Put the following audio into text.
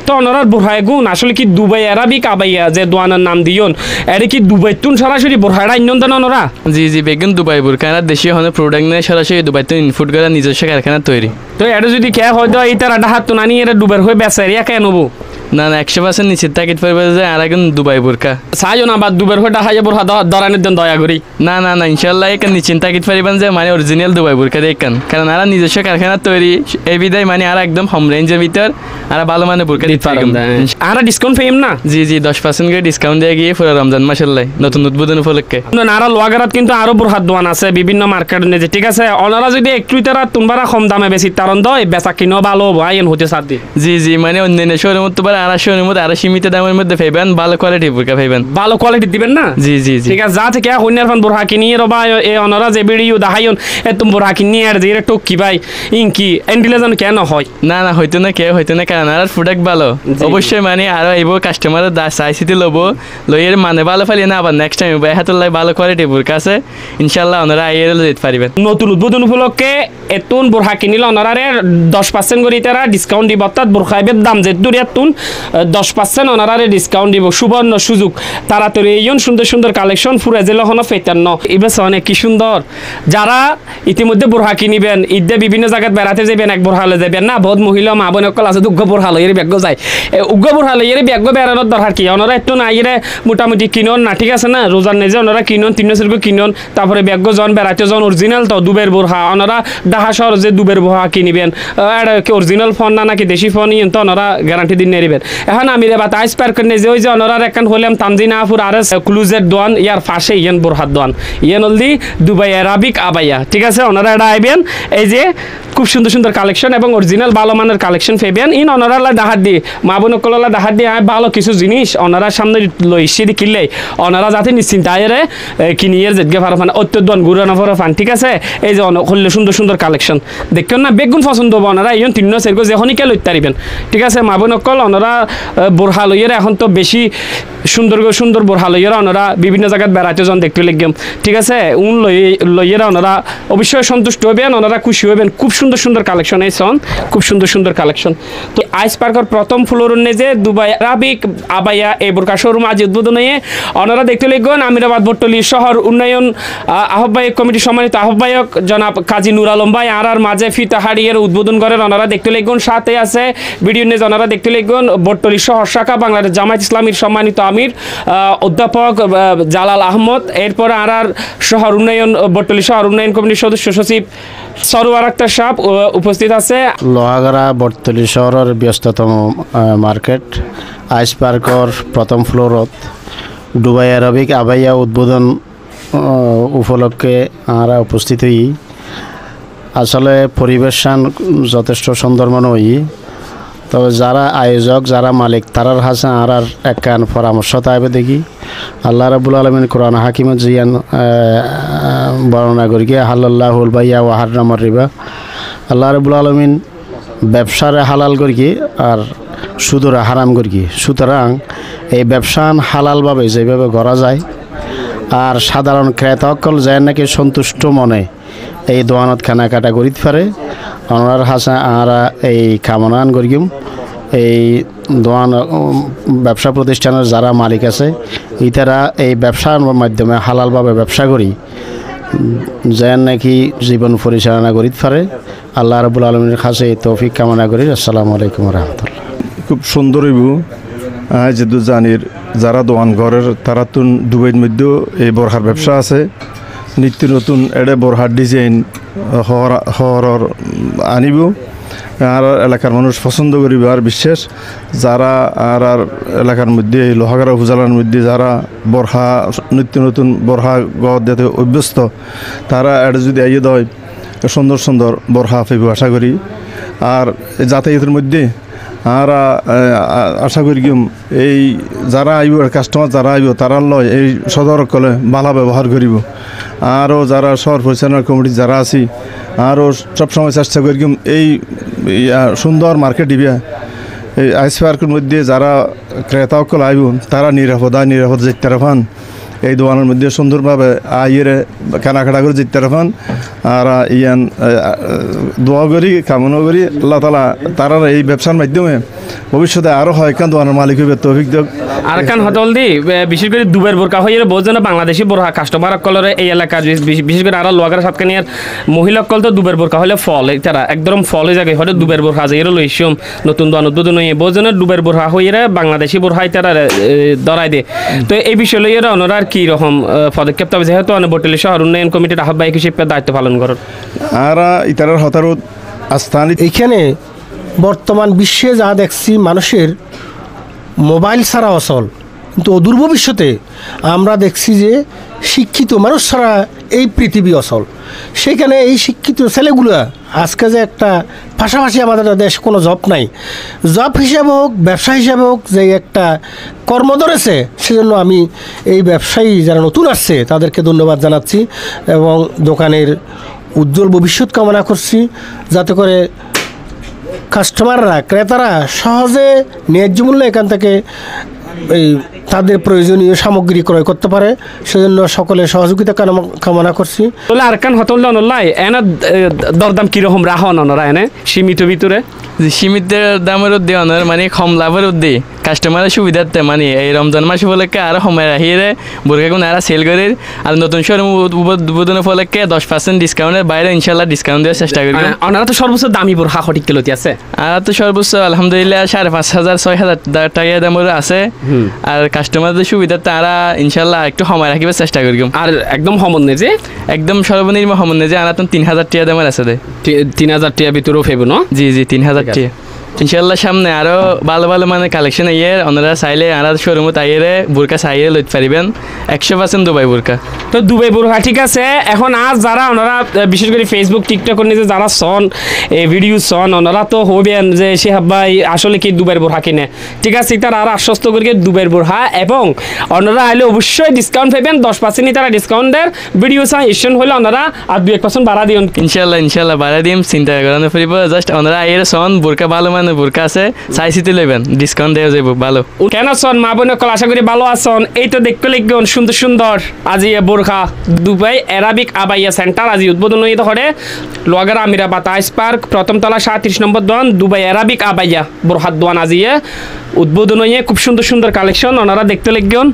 তো ওনার বোরহায় গুণ আসলে কি দুবাই আরাবিক আবাইয়া যে দোয়ানের নাম দিয়ন এটা কি দুবাই তুন সরাসরি বোরহাটা ইন্যন দেন ওনারা? জি জি বেগুন দুবাই বোরকা এরা দেশীয় হনে প্রোডাক্ট নেই সরাসরি দুবাই তো ইনপুট করে নিজস্ব কারখানা তৈরি। তো এটা যদি কে হয়তো এই তারা ডাহাত তো নানি এটা ডুবের হয়ে বেচে এরিয়া কে নেবো? না না 100% নিশ্চিত তাকিদ পারবে যে আর এখন দুবাই বোরকা সাহায্য না বা দুবের হয়ে ডাহাইয়া বোরহা দরানের দেন দয়া করি। না না না ইনশাল্লাহ এখান নিশ্চিন্ত তাকিদ পারিবেন যে মানে অরিজিনাল দুবাই বোরকা দেখেন কারণ আর নিজস্ব কারখানা তৈরি এই বিদায় মানে আর একদম হোম রেঞ্জের ভিতর আর ভালো মানে বোরকা দিতে পারবেন। আর ডিসকাউন্ট পেম না? জি জি 10% করে ডিসকাউন্ট দিয়ে গিয়ে পুরো রমজান মাসাল্লাহ নতুন উদ্বোধন উপলক্ষে। আর লোয়াগারাত কিন্তু আরো বোরহাত দোয়ান আছে বিভিন্ন মার্কেট নিয়ে ঠিক আছে ওনারা যদি একটু তারা তোমরা কম দামে বেশি তারন দয় বেচা কিনো ভালো ভাইন হতে সাথ দি। জি জি মানে অন্যান্য শোরুম তো পারে 250 মধ্যে আরো সীমিত দামের মধ্যে পাইবেন ভালো কোয়ালিটি বোরকা পাইবেন। ভালো কোয়ালিটি দিবেন না? জি জি জি ঠিক আছে যা থেকে হইনার ফান বোরহা কিনিয়ে রবা এ ওনারা যে ভিডিও দেখাইন এ তুমি বোরহা কিনিয়ে আর যে টক কি ভাই ইনকি এন্ডিলে জানো কেন হয়? না না হয়তো না কে হয়তো না কারণ আর প্রোডাক্ট ভালো অবশ্যই মানে আরো এইব কাস্টমার চাইছিতে লবো লইয়ের মানে ভালো ফালিয়ে না আবার নেক্সট টাইম হাতের ভালো কোয়ালিটি বোরকা আছে ইনশাল্লাহ ওনারা আইয়ের যেতে পারবেন। নতুন উদ্বোধন উপলক্ষে এতুন বোরহা কিনিলে ওনারে 10% করে তারা ডিসকাউন্ট দিব অর্থাৎ বোরখাইবের দাম যে দূর এতুন 10% ওনারে ডিসকাউন্ট দিব সুবর্ণ সুযোগ তাড়াতাড়ি এইন সুন্দর সুন্দর কালেকশন ফুরে জেলা হনো ফেতান্ন এবার অনেক কি সুন্দর যারা ইতিমধ্যে বোরহা কিনিবেন ঈদে বিভিন্ন জায়গায় বেড়াতে যাবেন এক বোরহালে যাবেন না বহুত মহিলা মা বোন অকল আছে উগ্র বোরহাল এর ব্যাগ যায় উগ্র বোরহাল এর ব্যাগ বেড়ানোর দরকার কি ওনারা একটু না এর মোটামুটি কিনন না ঠিক আছে না রোজার নেজে ওনারা কিনন 300 কিনন তারপরে ব্যাগ জন বেড়াতে জন অরিজিনাল তো দুবের বোরহা ওনারা ডাহা শহর যে দুবের বোরহা কিনিবেন কি অরিজিনাল ফোন না নাকি দেশি ফোন ইন তো ওনারা গ্যারান্টি দিন নেবেন। এখন আমি রে বাত আইস পার করে যে ওই যে ওনারা এখন হইলাম তামজিনাপুর আর এস ক্লুজের দোয়ান ইয়ার পাশে ইয়ান বোরহাত দোয়ান ইয়ান হলদি দুবাই আরাবিক আবাইয়া ঠিক আছে ওনারা এটা আইবেন এই যে খুব সুন্দর সুন্দর কালেকশন এবং অরিজিনাল ভালো মানের কালেকশন পেবেন ইন ওনারা ডাহাত দিয়ে মা বোন কলা ডাহাত দিয়ে ভালো কিছু জিনিস ওনারা সামনে লই সিঁড়ি কিনলে ওনারা যাতে নিশ্চিন্ত আয়েরে কিনিয়ে যেটকে ভালো ফান অত্যদন ঘুরে না ফান ঠিক আছে এই যে হলে সুন্দর সুন্দর কালেকশন দেখেন না বেগুন পছন্দ হবো ওনারা এই 3 সেরকম যখনই কে লইতে পারিবেন ঠিক আছে মা বোন কল ওনারা বোরহা লইয়ের এখন তো বেশি সুন্দর সুন্দর বোরহা লইয়েরা ওনারা বিভিন্ন জায়গায় বেড়াতে যান দেখতে লিখবেন ঠিক আছে উন লইয়েরা ওনারা অবশ্যই সন্তুষ্ট হবেন ওনারা খুশি হবেন খুব সুন্দর সুন্দর কালেকশন এই সন খুব সুন্দর সুন্দর কালেকশন। তো আইস পার্কের প্রথম ফ্লোর যে দুবাই আরাবিক আবাইয়া এই বোরকা শোরুম আজ উদ্বোধন হয়ে ওনারা দেখতে লিখবেন আমিরাবাদ বটতলী শহর উন্নয়ন আহ্বায়ক কমিটির সম্মানিত আহ্বায়ক জনাব কাজী নুর আলম ভাই আর মাঝে ফিতাহারিয়ের উদ্বোধন করেন ওনারা দেখতে লিখবেন সাথে আছে ভিডিও নিয়ে ওনারা দেখতে লিখবেন বটতলী শহর শাখা বাংলাদেশ জামায়াত ইসলামীর সম্মানিত আমির অধ্যাপক জালাল আহমদ এরপর আর শহর উন্নয়ন বটতলী শহর উন্নয়ন কমিটির সদস্য সচিব সরওয়ার আক্তার সাহেব উপস্থিত আছে। লোহাগাড়া বটতলী শহরের ব্যস্ততম মার্কেট আইস পার্কর প্রথম ফ্লোরত দুবাই আরবিক আবাইয়া উদ্বোধন উপলক্ষে আমরা উপস্থিত হই আসলে পরিবেশন যথেষ্ট সুন্দর মনে হই তবে যারা আয়োজক যারা মালিক তারার হাসে আর একখান পরামর্শ তাইবে দেখি আল্লাহ রাব্বুল আলামিন কোরআন হাকিমত জিয়ান বর্ণনা করি হালাল্লাহুল বাইয়া ওয়া হারামার রিবা আল্লাহ রাব্বুল আলামিন ব্যবসারে হালাল করি আর সুদরে হারাম করি সুতরাং এই ব্যবসা হালালভাবে যেভাবে করা যায় আর সাধারণ ক্রেতাসকল যায় নাকি সন্তুষ্ট মনে এই দোয়ানত কেনাকাটা করিতে পারে ওনার হাসা আরা এই কামনান করিম এই দোয়ান ব্যবসা প্রতিষ্ঠানের যারা মালিক আছে ইতারা এই ব্যবসার মাধ্যমে হালালভাবে ব্যবসা করি যেন নাকি জীবন পরিচালনা করিতে পারে আল্লাহ রাব্বুল আলামিনের কাছে তৌফিক কামনা করি। আসসালামু আলাইকুম রহমতুল্লাহ। খুব সুন্দর হইব যেহেতু জানির যারা দোয়ান ঘরের তারা তো দুবাইয়ের মধ্যেও এই বোরহার ব্যবসা আছে নিত্য নতুন এটা বোরহার ডিজাইন হরর আনিব আর এলাকার মানুষ পছন্দ করিব আর বিশেষ যারা আর এলাকার মধ্যে লোহাগাড়া উপজেলার মধ্যে যারা বোরহা নিত্য নতুন বোরহা গড় দিতে অভ্যস্ত তারা এটা যদি আইয়ে দেয় সুন্দর সুন্দর বোরহা পাইব আশা করি আর যাতায়াতের মধ্যে আর আশা করি এই যারা আইব কাস্টমার যারা আইব তারা লয় এই সদরকলে ভালো ব্যবহার করিব আরও যারা শহর পরিচালনা কমিটি যারা আছি আরও সবসময় চেষ্টা করি এই সুন্দর মার্কেট দিবে এই আইস পার্কের মধ্যে যারা ক্রেতাসকল আইব তারা নিরাপদ যেতে পান এই দোকানের মধ্যে সুন্দরভাবে আইয়ের কেনাকাটা করে যেতে পান আর ইয়ান দোয়া করি কামনা করি আল্লাহ তাআলা তারা এই ব্যবসার মাধ্যমে ভবিষ্যতে আরও হয় কান দোয়ানের মালিক হইবে তৌফিক দেখ। আর কান হতল দি বিশেষ করে দুবের বোরকা হয়ে বোঝে না বাংলাদেশি বোরকা কাস্টমার কলরে এই এলাকার বিশেষ করে আরো লোয়াগার সাতকানিয়ার মহিলা কল তো দুবের বোরকা হলে ফল তারা একদম ফল হয়ে যায় হয়তো দুবের বোরকা যে লইসম নতুন দোয়ান উদ্বোধন হয়ে বোঝে না দুবের বোরকা হয়ে বাংলাদেশি বোরহাই তারা ধরাই দে। তো এই বিষয় লইয়ে ওনারা আর কি রকম পদক্ষেপ তবে যেহেতু অনেক বটলি শহর উন্নয়ন কমিটির আহ্বায়ক হিসেবে দায়িত্ব পালন করেন আর ইতারার হতারত আস্থান এইখানে বর্তমান বিশ্বে যা দেখছি মানুষের মোবাইল ছাড়া অচল, কিন্তু অদূর ভবিষ্যতে আমরা দেখছি যে শিক্ষিত মানুষ ছাড়া এই পৃথিবী অচল। সেখানে এই শিক্ষিত ছেলেগুলো আজকে যে একটা পাশাপাশি আমাদের দেশে কোনো জব নাই, জব হিসাবে হোক ব্যবসা হিসাবে হোক যে একটা কর্ম ধরেছে, সেজন্য আমি এই ব্যবসায়ী যারা নতুন আসছে তাদেরকে ধন্যবাদ জানাচ্ছি এবং দোকানের উজ্জ্বল ভবিষ্যৎ কামনা করছি, যাতে করে কাস্টমাররা ক্রেতারা সহজে ন্যায্য মূল্যে এখান থেকে এই তাদের প্রয়োজনীয় সামগ্রী ক্রয় করতে পারে, সেজন্য সকলের সহযোগিতা কামনা করছি। তাহলে আর কান হতল নলাই এনে দরদাম কিরকম রাহন ওনারা এনে সীমিত ভিতরে সীমিত দামের উদ্দে অনার মানে কম লাভের উদ্দে কাস্টমারের সুবিধার্থে মানে এই রমজান মাস উপলক্ষে আরো সময় রাখিয়ে বোরকাগুন আর সেল করে আর নতুন শোরুম উদ্বোধন উপলক্ষে 10% ডিসকাউন্টের বাইরে ইনশাল্লাহ ডিসকাউন্ট দেওয়ার চেষ্টা করি। ওনারা তো সর্বোচ্চ দামি বোরকা সঠিক কিলোতে আছে আর তো সর্বোচ্চ আলহামদুলিল্লাহ 5,500-6,000 টাকা দামের আছে আর কাস্টমারদের সুবিধা তারা ইনশাল্লাহ একটু সময় রাখিবার চেষ্টা করি। আর একদম সমন্বয় যে একদম সর্বনিম্ন সমন্বয় যে আনা তো 3,000 টাকা দামের আছে 3,000 টাকা ভিতরেও ফেবো না? জি 3,000 টাকা ইনশাল্লাহ সামনে আরো ভালো ভালো মানে কালেকশন আইয়ে ওনারা চাইলে আর শোরুমে তাইয়ে বোরকা চাইয়ে লইতে পারিবেন 100% দুবাই বোরকা। তো দুবাই বোরকা ঠিক আছে। এখন আজ যারা ওনারা বিশেষ করে ফেসবুক টিকটক নিজে যারা সন এই ভিডিও সন ওনারা তো হবেন যে শিহাব ভাই আসলে কি দুবাইয়ের বোরকা কিনে, ঠিক আছে তারা আর আশ্বস্ত করি দুবাইয়ের বোরকা এবং ওনারা আইলে অবশ্যই ডিসকাউন্ট পাইবেন 10% তারা ডিসকাউন্ট দেয়। ভিডিও চাই ইস্যন হলে ওনারা আর 2-1% বাড়া দিন ইনশাল্লাহ বাড়া দিম, চিন্তা করানো ফিরিব। জাস্ট ওনারা আইয়ে সন বোরকা ভালো মানে বোরকা আছে চাইছিতে লইবেন ডিসকাউন্ট দেওয়া যাইব ভালো। কেন সন মা বোনের কল আশা করি ভালো আছেন। এই তো দেখতে লিখবেন সুন্দর সুন্দর আজি বোরকা দুবাই অ্যারাবিক আবাইয়া সেন্টার আজি উদ্বোধন হইতে করে লোয়াগার আমিরাবাদ আইস পার্ক প্রথম তলা 37 নম্বর দোকান দুবাই অ্যারাবিক আবাইয়া বোরহার দোকান আজি উদ্বোধন হয়ে খুব সুন্দর সুন্দর কালেকশন ওনারা দেখতে লিখবেন।